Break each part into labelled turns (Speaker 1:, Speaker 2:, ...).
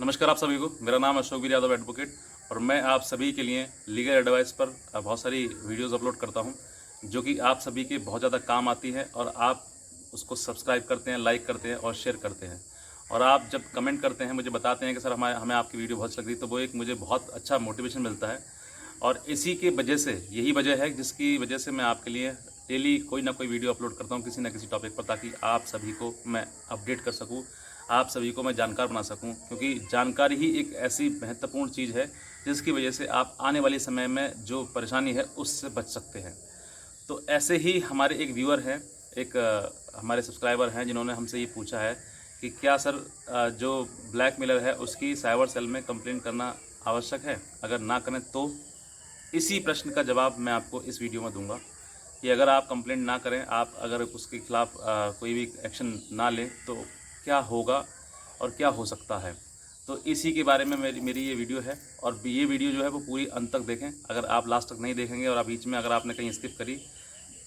Speaker 1: नमस्कार आप सभी को। मेरा नाम अशोक वीर यादव एडवोकेट और मैं आप सभी के लिए लीगल एडवाइस पर बहुत सारी वीडियोस अपलोड करता हूं जो कि आप सभी के बहुत ज़्यादा काम आती है और आप उसको सब्सक्राइब करते हैं, लाइक करते हैं और शेयर करते हैं। और आप जब कमेंट करते हैं, मुझे बताते हैं कि सर हमें आपकी वीडियो बहुत अच्छी लग रही है, तो वो एक मुझे बहुत अच्छा मोटिवेशन मिलता है। और इसी के वजह से, यही वजह है जिसकी वजह से मैं आपके लिए डेली कोई ना कोई वीडियो अपलोड करता हूँ किसी न किसी टॉपिक पर, ताकि आप सभी को मैं अपडेट कर सकूँ, आप सभी को मैं जानकार बना सकूं। क्योंकि जानकारी ही एक ऐसी महत्वपूर्ण चीज़ है जिसकी वजह से आप आने वाले समय में जो परेशानी है उससे बच सकते हैं। तो ऐसे ही हमारे एक व्यूअर हैं, एक हमारे सब्सक्राइबर हैं जिन्होंने हमसे ये पूछा है कि क्या सर जो ब्लैकमेलर है उसकी साइबर सेल में कंप्लेन करना आवश्यक है, अगर ना करें तो। इसी प्रश्न का जवाब मैं आपको इस वीडियो में दूंगा कि अगर आप कंप्लेंट ना करें, आप अगर उसके खिलाफ़ कोई भी एक्शन ना लें तो क्या होगा और क्या हो सकता है। तो इसी के बारे में मेरी ये वीडियो है। और ये वीडियो जो है वो पूरी अंत तक देखें। अगर आप लास्ट तक नहीं देखेंगे और बीच में अगर आपने कहीं स्किप करी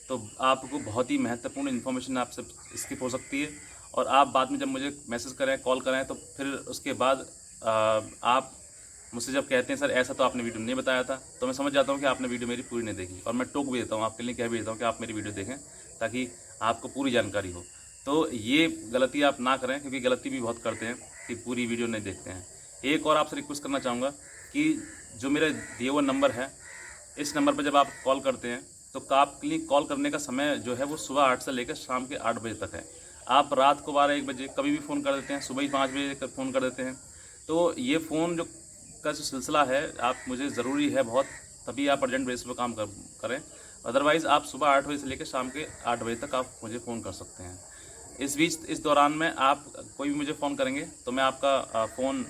Speaker 1: तो आपको बहुत ही महत्वपूर्ण इन्फॉर्मेशन आपसे स्किप हो सकती है। और आप बाद में जब मुझे मैसेज करें, कॉल करें, तो फिर उसके बाद आप मुझसे जब कहते हैं सर ऐसा तो आपने वीडियो नहीं बताया था, तो मैं समझ जाता हूँ कि आपने वीडियो मेरी पूरी नहीं देखी। और मैं टोक भी देता हूँ, आपके लिए कह भी देता हूँ कि आप मेरी वीडियो देखें ताकि आपको पूरी जानकारी हो। तो ये गलती आप ना करें, क्योंकि गलती भी बहुत करते हैं कि पूरी वीडियो नहीं देखते हैं। एक और आपसे रिक्वेस्ट करना चाहूँगा कि जो मेरा दिए हुआ नंबर है, इस नंबर पर जब आप कॉल करते हैं तो आपके लिए कॉल करने का समय जो है वो सुबह 8 से लेकर शाम के 8 बजे तक है। आप रात को 12-1 बजे कभी भी फ़ोन कर देते हैं, सुबह ही 5 बजे फ़ोन कर देते हैं। तो ये फ़ोन जो का जो सिलसिला है, आप मुझे ज़रूरी है बहुत, तभी आप अर्जेंट बेसिस पर काम करें। अदरवाइज़ आप सुबह 8 बजे से लेकर शाम के 8 बजे तक आप मुझे फ़ोन कर सकते हैं। इस बीच, इस दौरान में आप कोई भी मुझे फ़ोन करेंगे तो मैं आपका फ़ोन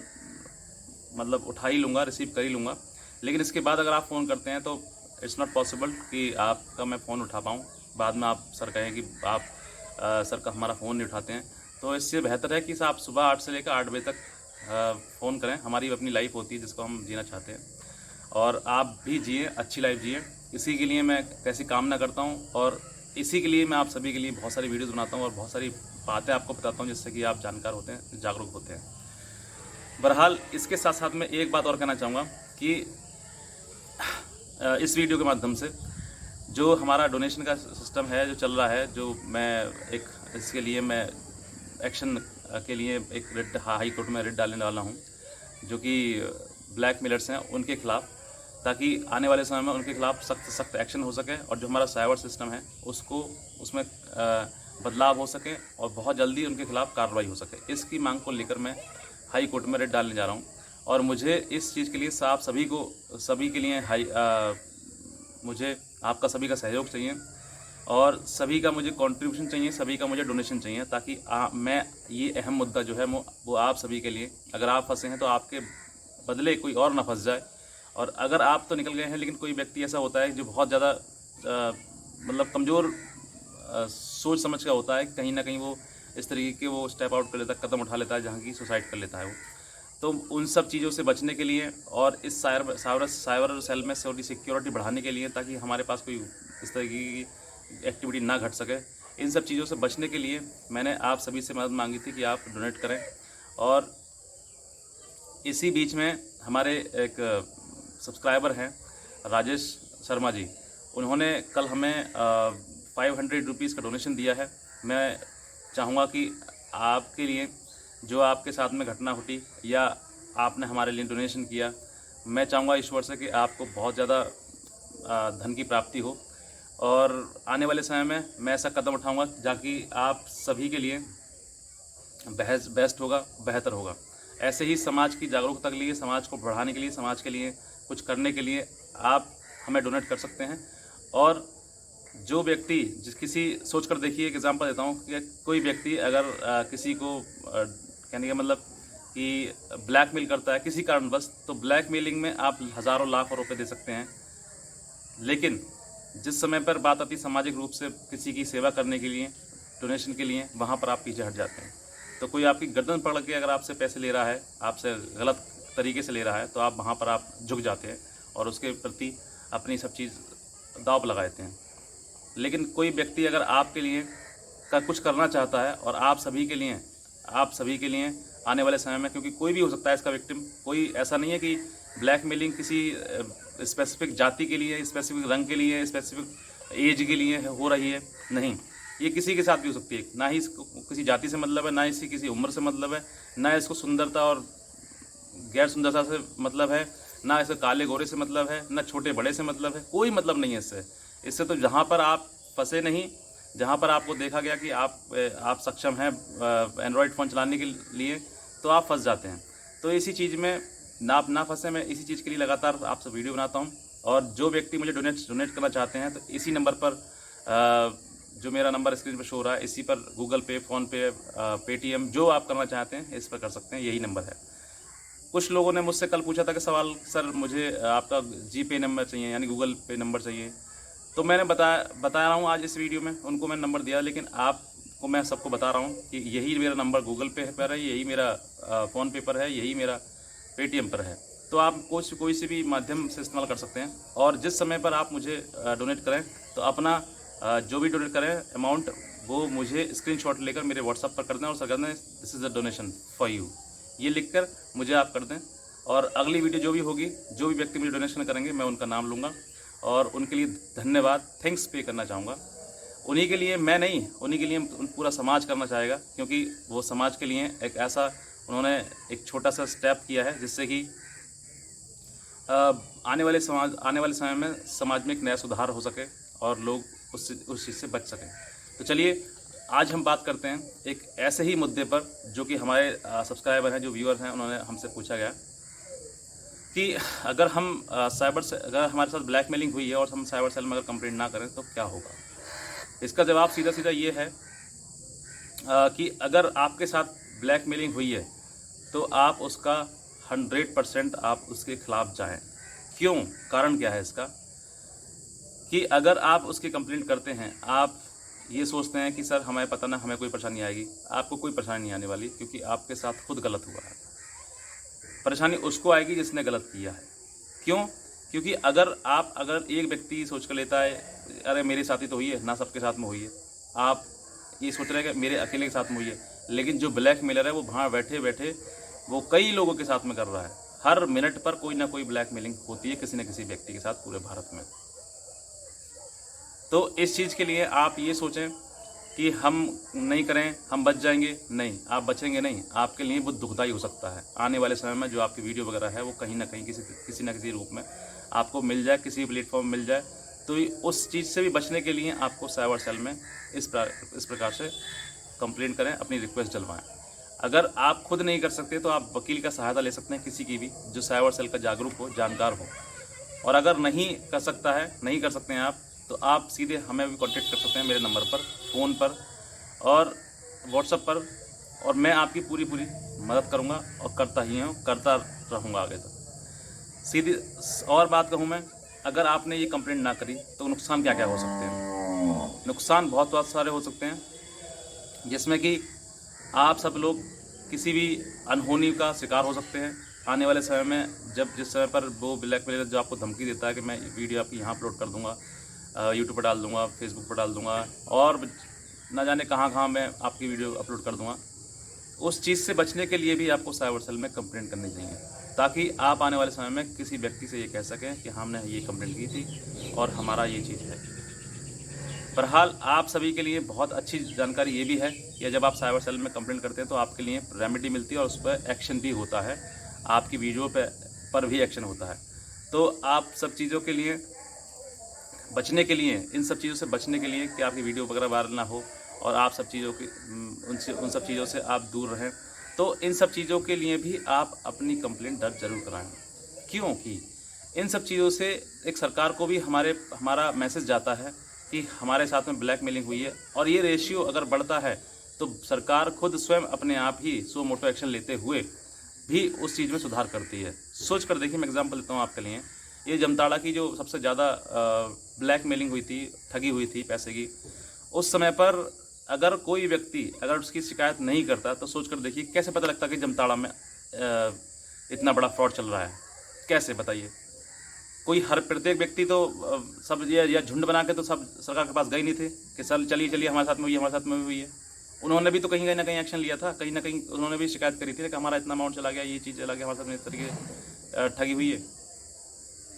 Speaker 1: मतलब उठा ही लूँगा, रिसीव कर ही लूँगा। लेकिन इसके बाद अगर आप फ़ोन करते हैं तो इट्स नॉट पॉसिबल कि आपका मैं फ़ोन उठा पाऊँ। बाद में आप सर कहें कि आप सर का हमारा फ़ोन नहीं उठाते हैं। तो इससे बेहतर है कि आप सुबह 8 से लेकर 8 बजे तक फ़ोन करें। हमारी अपनी लाइफ होती है जिसको हम जीना चाहते हैं, और आप भी जिए, अच्छी लाइफ जिए। इसी के लिए मैं कैसी कामना करता हूँ और इसी के लिए मैं आप सभी के लिए बहुत सारी वीडियोज़ बनाता हूँ और बहुत सारी बातें आपको बताता हूँ जिससे कि आप जानकार होते हैं, जागरूक होते हैं। बहरहाल, इसके साथ साथ मैं एक बात और कहना चाहूँगा कि इस वीडियो के माध्यम से जो हमारा डोनेशन का सिस्टम है जो चल रहा है, जो मैं एक इसके लिए मैं एक्शन के लिए एक रिट हाई कोर्ट में रिट डालने वाला हूँ, जो कि ब्लैकमेलर्स हैं उनके खिलाफ़, ताकि आने वाले समय में उनके खिलाफ़ सख्त सख्त एक्शन हो सके और जो हमारा साइबर सिस्टम है उसको उसमें बदलाव हो सके और बहुत जल्दी उनके खिलाफ़ कार्रवाई हो सके। इसकी मांग को लेकर मैं हाई कोर्ट में रिट डालने जा रहा हूँ। और मुझे इस चीज़ के लिए आप सभी के लिए मुझे आपका सभी का सहयोग चाहिए और सभी का मुझे कंट्रीब्यूशन चाहिए, सभी का मुझे डोनेशन चाहिए, ताकि मैं ये अहम मुद्दा जो है वो आप सभी के लिए, अगर आप फंसे हैं तो आपके बदले कोई और ना फंस जाए। और अगर आप तो निकल गए हैं, लेकिन कोई व्यक्ति ऐसा होता है जो बहुत ज़्यादा मतलब कमज़ोर सोच समझ का होता है, कहीं ना कहीं वो इस तरीके के वो स्टेप आउट कर लेता है, कदम उठा लेता है जहाँ की सुसाइड कर लेता है वो। तो उन सब चीज़ों से बचने के लिए और इस साइबर सेल में सिक्योरिटी बढ़ाने के लिए, ताकि हमारे पास कोई इस तरह की एक्टिविटी ना घट सके, इन सब चीज़ों से बचने के लिए मैंने आप सभी से मदद मांगी थी कि आप डोनेट करें। और इसी बीच में हमारे एक सब्सक्राइबर हैं राजेश शर्मा जी, उन्होंने कल हमें 500 रुपीज़ का डोनेशन दिया है। मैं चाहूँगा कि आपके लिए, जो आपके साथ में घटना घटी या आपने हमारे लिए डोनेशन किया, मैं चाहूँगा ईश्वर से कि आपको बहुत ज़्यादा धन की प्राप्ति हो। और आने वाले समय में मैं ऐसा कदम उठाऊँगा ताकि आप सभी के लिए बेस्ट होगा, बेहतर होगा। ऐसे ही समाज की जागरूकता के लिए, समाज को बढ़ाने के लिए, समाज के लिए कुछ करने के लिए आप हमें डोनेट कर सकते हैं। और जो व्यक्ति किसी सोच कर देखिए, एक एग्जांपल देता हूँ कि कोई व्यक्ति अगर किसी को कहने का मतलब कि ब्लैकमेल करता है किसी कारणवश, तो ब्लैकमेलिंग में आप हज़ारों लाखों रुपए दे सकते हैं। लेकिन जिस समय पर बात आती है सामाजिक रूप से किसी की सेवा करने के लिए, डोनेशन के लिए, वहाँ पर आप पीछे हट जाते हैं। तो कोई आपकी गर्दन पकड़ के अगर आपसे पैसे ले रहा है, आपसे गलत तरीके से ले रहा है, तो आप वहाँ पर आप झुक जाते हैं और उसके प्रति अपनी सब चीज़ दांव पर लगा देते हैं। लेकिन कोई व्यक्ति अगर आपके लिए कुछ करना चाहता है और आप सभी के लिए आने वाले समय में, क्योंकि कोई भी हो सकता है इसका विक्टिम। कोई ऐसा नहीं है कि ब्लैकमेलिंग किसी स्पेसिफिक जाति के लिए, स्पेसिफिक रंग के लिए, स्पेसिफिक एज के लिए हो रही है, नहीं, ये किसी के साथ भी हो सकती है। ना ही इसको किसी जाति से मतलब है, ना इसकी किसी उम्र से मतलब है, ना इसको सुंदरता और गैर सुंदरता से मतलब है, ना इसे काले गोरे से मतलब है, ना छोटे बड़े से मतलब है, कोई मतलब नहीं है इससे तो जहाँ पर आप फंसे नहीं, जहाँ पर आपको देखा गया कि आप सक्षम हैं एंड्रॉयड फ़ोन चलाने के लिए, तो आप फंस जाते हैं। तो इसी चीज़ में आप ना फंसे, मैं इसी चीज़ के लिए लगातार आपसे वीडियो बनाता हूँ। और जो व्यक्ति मुझे डोनेट करना चाहते हैं तो इसी नंबर पर, जो मेरा नंबर स्क्रीन पर शो हो रहा है, इसी पर गूगल पे, फ़ोनपे, पेटीएम, जो आप करना चाहते हैं इस पर कर सकते हैं, यही नंबर है। कुछ लोगों ने मुझसे कल पूछा था कि सवाल, सर मुझे आपका जीपे नंबर चाहिए, यानी गूगल पे नंबर चाहिए। तो मैंने बता रहा हूँ आज इस वीडियो में, उनको मैंने नंबर दिया, लेकिन आपको मैं सबको बता रहा हूँ कि यही मेरा नंबर गूगल पे पर है, यही मेरा फ़ोन पे पर है, यही मेरा पेटीएम पर है। तो आप कोई से भी माध्यम से इस्तेमाल कर सकते हैं। और जिस समय पर आप मुझे डोनेट करें तो अपना जो भी डोनेट करें अमाउंट, वो मुझे स्क्रीनशॉट लेकर मेरे व्हाट्सएप पर कर दें और सर कर दें, this is a donation for you, ये लिखकर मुझे आप कर दें। और अगली वीडियो जो भी होगी, जो भी व्यक्ति मुझे डोनेशन करेंगे, मैं उनका नाम लूँगा और उनके लिए धन्यवाद, थैंक्स पे करना चाहूँगा। उन्हीं के लिए मैं नहीं, उन्हीं के लिए पूरा समाज करना चाहेगा, क्योंकि वो समाज के लिए एक ऐसा उन्होंने एक छोटा सा स्टेप किया है जिससे कि आने वाले समय में समाज में एक नया सुधार हो सके और लोग उस चीज़ से बच सकें। तो चलिए आज हम बात करते हैं एक ऐसे ही मुद्दे पर जो कि हमारे सब्सक्राइबर हैं, जो व्यूअर हैं, उन्होंने हमसे पूछा गया कि अगर हम अगर हमारे साथ ब्लैकमेलिंग हुई है और हम साइबर सेल में अगर कंप्लेंट ना करें तो क्या होगा। इसका जवाब सीधा सीधा ये है कि अगर आपके साथ ब्लैकमेलिंग हुई है तो आप उसका 100% आप उसके खिलाफ जाएं। क्यों? कारण क्या है इसका कि अगर आप उसकी कंप्लेंट करते हैं, आप ये सोचते हैं कि सर हमें पता ना, हमें कोई परेशानी आएगी। आपको कोई परेशानी नहीं आने वाली, क्योंकि आपके साथ खुद गलत हुआ है। परेशानी उसको आएगी जिसने गलत किया है। क्यों? क्योंकि अगर एक व्यक्ति सोच कर लेता है अरे मेरे साथ ही तो हुई है ना, सबके साथ में हुई है, आप ये सोच रहे हैं कि मेरे अकेले के साथ में हुई है, लेकिन जो ब्लैकमेलर है वो वहाँ बैठे बैठे वो कई लोगों के साथ में कर रहा है। हर मिनट पर कोई ना कोई ब्लैकमेलिंग होती है किसी न किसी व्यक्ति के साथ पूरे भारत में। तो इस चीज़ के लिए आप ये सोचें कि हम नहीं करें, हम बच जाएंगे, नहीं, आप बचेंगे नहीं। आपके लिए वो दुखदाई हो सकता है। आने वाले समय में जो आपकी वीडियो वगैरह है वो कहीं ना कहीं किसी न किसी रूप में आपको मिल जाए, किसी प्लेटफॉर्म मिल जाए, तो उस चीज़ से भी बचने के लिए आपको साइबर सेल में इस प्रकार से कंप्लेंट करें, अपनी रिक्वेस्ट जलवाएं। अगर आप खुद नहीं कर सकते तो आप वकील का सहायता ले सकते हैं, किसी की भी, जो साइबर सेल का जागरूक हो, जानकार हो। और अगर नहीं कर सकते हैं आप, तो आप सीधे हमें भी कांटेक्ट कर सकते हैं मेरे नंबर पर, फ़ोन पर और व्हाट्सएप पर, और मैं आपकी पूरी मदद करूंगा और करता ही हूँ, करता रहूँगा आगे तक। सीधी और बात कहूँ मैं, अगर आपने ये कंप्लेंट ना करी तो नुकसान क्या क्या हो सकते हैं। नुकसान बहुत सारे हो सकते हैं, जिसमें कि आप सब लोग किसी भी अनहोनी का शिकार हो सकते हैं। आने वाले समय में जिस समय पर वो ब्लैकमेलर जो आपको धमकी देता है कि मैं वीडियो आपकी यहाँ अपलोड कर दूँगा, यूट्यूब पर डाल दूँगा, फेसबुक पर डाल दूँगा और ना जाने कहाँ मैं आपकी वीडियो अपलोड कर दूँगा, उस चीज़ से बचने के लिए भी आपको साइबर सेल में कंप्लेंट करनी चाहिए, ताकि आप आने वाले समय में किसी व्यक्ति से ये कह सकें कि हमने ये कंप्लेंट की थी और हमारा ये चीज़ है। बहरहाल आप सभी के लिए बहुत अच्छी जानकारी ये भी है कि जब आप साइबर सेल में कंप्लेंट करते हैं तो आपके लिए रेमेडी मिलती है और उस पर एक्शन भी होता है, आपकी वीडियो पर भी एक्शन होता है। तो आप सब चीज़ों के लिए बचने के लिए, इन सब चीज़ों से बचने के लिए कि आपकी वीडियो वगैरह वायरल ना हो और आप सब चीज़ों की उन सब चीज़ों से आप दूर रहें, तो इन सब चीज़ों के लिए भी आप अपनी कंप्लेंट दर्ज जरूर कराएं। क्योंकि इन सब चीज़ों से एक सरकार को भी हमारा मैसेज जाता है कि हमारे साथ में ब्लैकमेलिंग हुई है, और ये रेशियो अगर बढ़ता है तो सरकार खुद स्वयं अपने आप ही सो मोटो एक्शन लेते हुए भी उस चीज़ में सुधार करती है। सोच कर देखिए, मैं एग्जांपल देता हूँ आपके लिए। ये जामताड़ा की जो सबसे ज़्यादा ब्लैकमेलिंग हुई थी, ठगी हुई थी पैसे की, उस समय पर अगर कोई व्यक्ति अगर उसकी शिकायत नहीं करता तो सोच कर देखिए कैसे पता लगता कि जामताड़ा में इतना बड़ा फ्रॉड चल रहा है। कैसे बताइए? कोई हर प्रत्येक व्यक्ति तो सब या झुंड बना के तो सब सरकार के पास गए नहीं थे कि सर चलिए हमारे साथ में हुई है, हमारे साथ में भी हुई है। उन्होंने भी तो कहीं ना कहीं एक्शन लिया था, कहीं ना कहीं उन्होंने भी शिकायत करी थी कि हमारा इतना अमाउंट चला गया, ये चीज़ चला गया, हमारे साथ इस तरीके ठगी हुई है।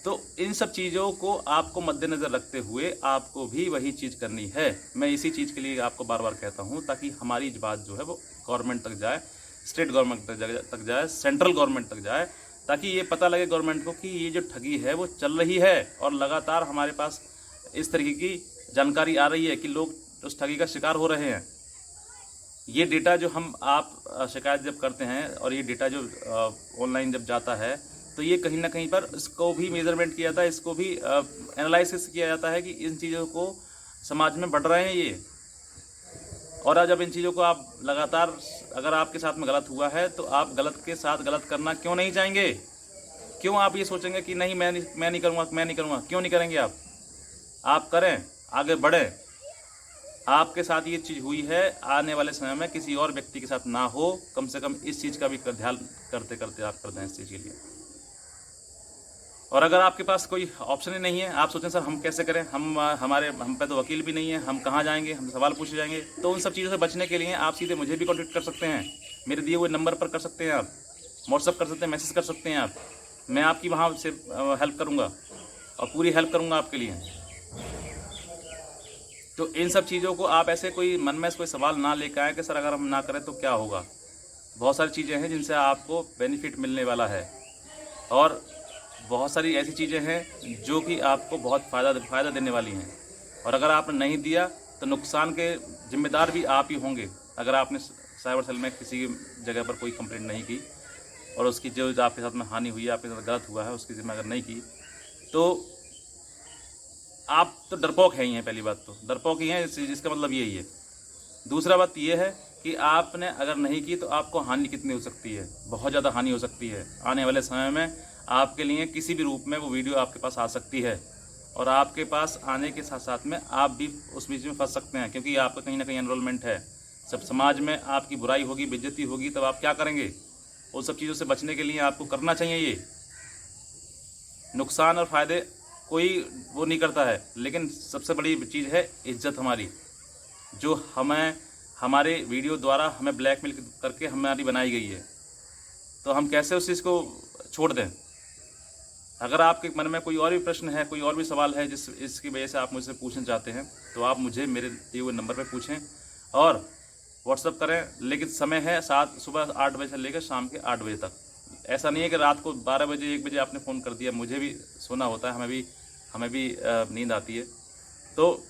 Speaker 1: तो इन सब चीज़ों को आपको मद्देनज़र रखते हुए आपको भी वही चीज़ करनी है। मैं इसी चीज़ के लिए आपको बार बार कहता हूँ, ताकि हमारी बात जो है वो गवर्नमेंट तक जाए, स्टेट गवर्नमेंट तक जाए, सेंट्रल गवर्नमेंट तक जाए, ताकि ये पता लगे गवर्नमेंट को कि ये जो ठगी है वो चल रही है और लगातार हमारे पास इस तरीके की जानकारी आ रही है कि लोग उस ठगी का शिकार हो रहे हैं। ये डेटा जो हम आप शिकायत जब करते हैं और ये डेटा जो ऑनलाइन जब जाता है, तो ये कहीं ना कहीं पर इसको भी मेजरमेंट किया जाता है, इसको भी एनालिसिस किया जाता है कि इन चीज़ों को समाज में बढ़ रहे हैं ये। और जब इन चीज़ों को आप लगातार, अगर आपके साथ में गलत हुआ है तो आप गलत के साथ गलत करना क्यों नहीं चाहेंगे? क्यों आप ये सोचेंगे कि नहीं मैं नहीं करूँगा, क्यों नहीं करेंगे आप करें, आगे बढ़ें। आपके साथ ये चीज़ हुई है, आने वाले समय में किसी और व्यक्ति के साथ ना हो, कम से कम इस चीज़ का भी ध्यान करते करते आप कर दें इस चीज़ के लिए। और अगर आपके पास कोई ऑप्शन ही नहीं है, आप सोचें सर हम कैसे करें, हम पे तो वकील भी नहीं है, हम कहाँ जाएंगे, हम सवाल पूछे जाएंगे, तो उन सब चीज़ों से बचने के लिए आप सीधे मुझे भी कॉन्टेक्ट कर सकते हैं, मेरे दिए हुए नंबर पर कर सकते हैं, आप व्हाट्सअप कर सकते हैं, मैसेज कर सकते हैं आप। मैं आपकी वहाँ से हेल्प करूँगा और पूरी हेल्प करूँगा आपके लिए। तो इन सब चीज़ों को आप ऐसे कोई मन में कोई सवाल ना लेकर आए कि सर अगर हम ना करें तो क्या होगा। बहुत सारी चीज़ें हैं जिनसे आपको बेनिफिट मिलने वाला है और बहुत सारी ऐसी चीज़ें हैं जो कि आपको बहुत फ़ायदा देने वाली हैं। और अगर आपने नहीं दिया तो नुकसान के जिम्मेदार भी आप ही होंगे। अगर आपने साइबर सेल में किसी जगह पर कोई कंप्लेंट नहीं की और उसकी जो आपके साथ में हानि हुई है, आपके साथ गलत हुआ है, उसकी जिम्मे अगर नहीं की, तो आप तो डरपोक हैं ही हैं। पहली बात तो डरपोक ही हैं, इसका मतलब यही है। दूसरा बात ये है कि आपने अगर नहीं की तो आपको हानि कितनी हो सकती है, बहुत ज़्यादा हानि हो सकती है। आने वाले समय में आपके लिए किसी भी रूप में वो वीडियो आपके पास आ सकती है और आपके पास आने के साथ साथ में आप भी उस बीच में फंस सकते हैं, क्योंकि आपका कहीं ना कहीं एनरोलमेंट है। सब समाज में आपकी बुराई होगी, बेइज्जती होगी, तब आप क्या करेंगे? उन सब चीज़ों से बचने के लिए आपको करना चाहिए ये। नुकसान और फ़ायदे कोई वो नहीं करता है, लेकिन सबसे बड़ी चीज़ है इज्जत हमारी, जो हमारे वीडियो द्वारा हमें ब्लैकमेल करके हमारी बनाई गई है। तो हम कैसे उस चीज़ को छोड़ दें? अगर आपके मन में कोई और भी प्रश्न है, कोई और भी सवाल है इसकी वजह से आप मुझसे पूछना चाहते हैं, तो आप मुझे मेरे दिए हुए नंबर पर पूछें और व्हाट्सअप करें। लेकिन समय है सुबह 8 बजे से लेकर शाम के 8 बजे तक। ऐसा नहीं है कि रात को 12 बजे 1 बजे आपने फ़ोन कर दिया। मुझे भी सोना होता है, हमें भी नींद आती है। तो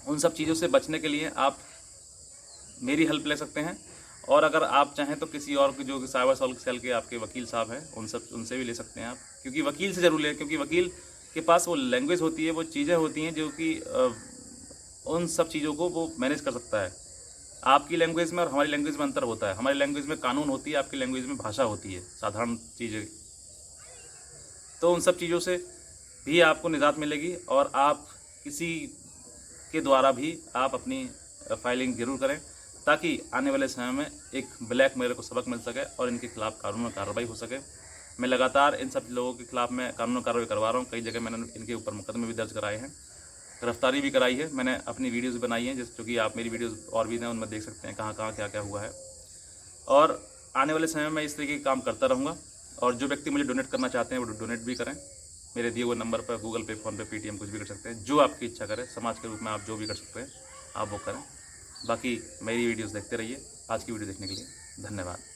Speaker 1: उन सब चीज़ों से बचने के लिए आप मेरी हेल्प ले सकते हैं और अगर आप चाहें तो किसी और के जो साइबर सेल के आपके वकील साहब हैं उनसे भी ले सकते हैं आप, क्योंकि वकील से ज़रूर लें, क्योंकि वकील के पास वो लैंग्वेज होती है, वो चीज़ें होती हैं जो कि उन सब चीज़ों को वो मैनेज कर सकता है। आपकी लैंग्वेज में और हमारी लैंग्वेज में अंतर होता है। हमारी लैंग्वेज में कानून होती है, आपकी लैंग्वेज में भाषा होती है, साधारण चीज़ें। तो उन सब चीज़ों से भी आपको निजात मिलेगी और आप किसी के द्वारा भी आप अपनी फाइलिंग जरूर करें, ताकि आने वाले समय में एक ब्लैकमेलर को सबक मिल सके और इनके खिलाफ कानूनी कार्रवाई हो सके। मैं लगातार इन सब लोगों के खिलाफ मैं कानूनी कार्रवाई करवा रहा हूँ। कई जगह मैंने इनके ऊपर मुकदमे भी दर्ज कराए हैं, गिरफ्तारी भी कराई है। मैंने अपनी वीडियोज़ बनाई हैं, जो कि आप मेरी वीडियोज़ और भी हैं, उनमें देख सकते हैं कहाँ क्या क्या हुआ है। और आने वाले समय में इस तरीके के काम करता रहूँगा। और जो व्यक्ति मुझे डोनेट करना चाहते हैं वो डोनेट भी करें। मेरे दिए हुए नंबर पर गूगल पे, फ़ोन पे, पेटीएम कुछ भी कर सकते हैं। जो आपकी इच्छा करे, समाज के रूप में आप जो भी कर सकते हैं आप वो करें। बाकी मेरी वीडियोस देखते रहिए। आज की वीडियो देखने के लिए धन्यवाद।